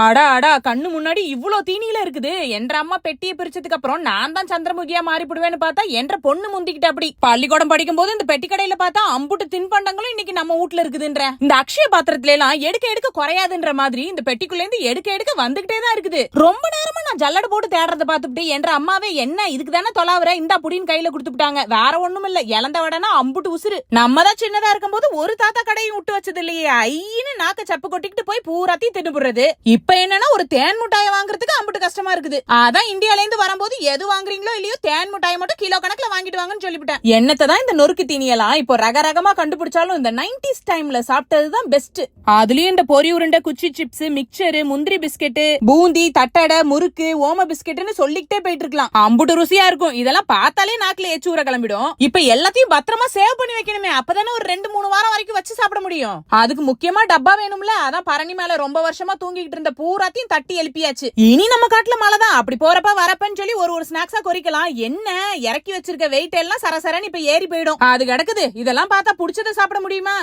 அடா அடா கண்ணு முன்னாடி இவ்ளோ தீனியில இருக்குது. என்ற அம்மா பெட்டியை பிரிச்சதுக்கு அப்புறம் நான் தான் சந்திரமுகியா மாறிப்படுவேன்னு பார்த்தா என்ற பொண்ணு முந்திக்கிட்ட. அப்படி பள்ளிக்கூடம் படிக்கும் போது இந்த பெட்டி கடையில பார்த்தா அம்புட்டு தின்பண்டங்களும் இன்னைக்கு நம்ம வீட்ல இருக்குதுன்ற. இந்த அக்ஷய பாத்திரத்துல எல்லாம் எடுக்க எடுக்க குறையாதுன்ற மாதிரி இந்த பெட்டிக்குள்ள இருந்து எடுக்க எடுக்க வந்துகிட்டே தான் இருக்குது. ரொம்ப நேரமா நான் ஜல்லடை போட்டு தேடுறத பார்த்துட்டு என்ற அம்மாவே என்ன இதுக்கு தானே தொலாவற இந்த புடின்னு கையில கொடுத்துட்டாங்க. வேற ஒண்ணும் இல்ல, இழந்த வடனா அம்புட்டு உசுறு. நம்ம தான் சின்னதா இருக்கும் போது ஒரு தாத்தா கடையும் விட்டு வச்சது இல்லையே. ஐன்னு நாக்க சப்பு கொட்டிக்கிட்டு போய் பூராத்தையும் தின்னு போடுறது. இப்ப என்னன்னா ஒரு தேன் முட்டாயை வாங்குறதுக்கு அம்புட்டு கஷ்டமா இருக்குது. அதான் இந்தியால இருந்து வரும்போது எது வாங்குறீங்களோ இல்லையோ தேன் முட்டாயை மட்டும் கிலோ கணக்குல வாங்கிட்டு வாங்கன்னு சொல்லிவிட்டேன். என்னத்தான் இந்த நொறுக்கு தீனியெல்லாம் இப்போ ரக ரகமா கண்டுபிடிச்சாலும் இந்த 90s டைம்ல சாப்பிட்டதுதான் பெஸ்ட். அதுலயும் இந்த பொரி உருண்டை, குச்சி சிப்ஸ், மிக்சர், முந்திரி பிஸ்கெட், பூந்தி, தட்டடை, முறுக்கு, ஓம பிஸ்கெட்னு சொல்லிக்கிட்டே போயிட்டு இருக்கலாம். அம்புட்டு ருசியா இருக்கும். இதெல்லாம் பார்த்தாலே நாக்குல எச்சூர கிளம்பிடும். இப்ப எல்லாத்தையும் பத்திரமா சேவ் பண்ணி வைக்கணுமே, அப்பதானே ஒரு 2-3 வாரம் வரைக்கும் வச்சு சாப்பிட முடியும். அதுக்கு முக்கியமா டப்பா வேணும்ல. அதான் பரணி மேல ரொம்ப வருஷமா தூங்கிட்டு இருந்த பூராத்தையும் தட்டி எழுப்பியாச்சு. இனி நம்ம காட்டுல மழை தான். அப்படி போறப்ப வரப்பன்னு சொல்லி ஒரு ஸ்நாக்ஸா கொறிக்கலாம். என்ன இறக்கி வச்சிருக்க வெயிட் எல்லாம் சரசரன்னு இப்ப ஏறி போயிடும். அது கிடக்குது. இதெல்லாம் பார்த்தா புடிச்சதை சாப்பிட முடியுமா?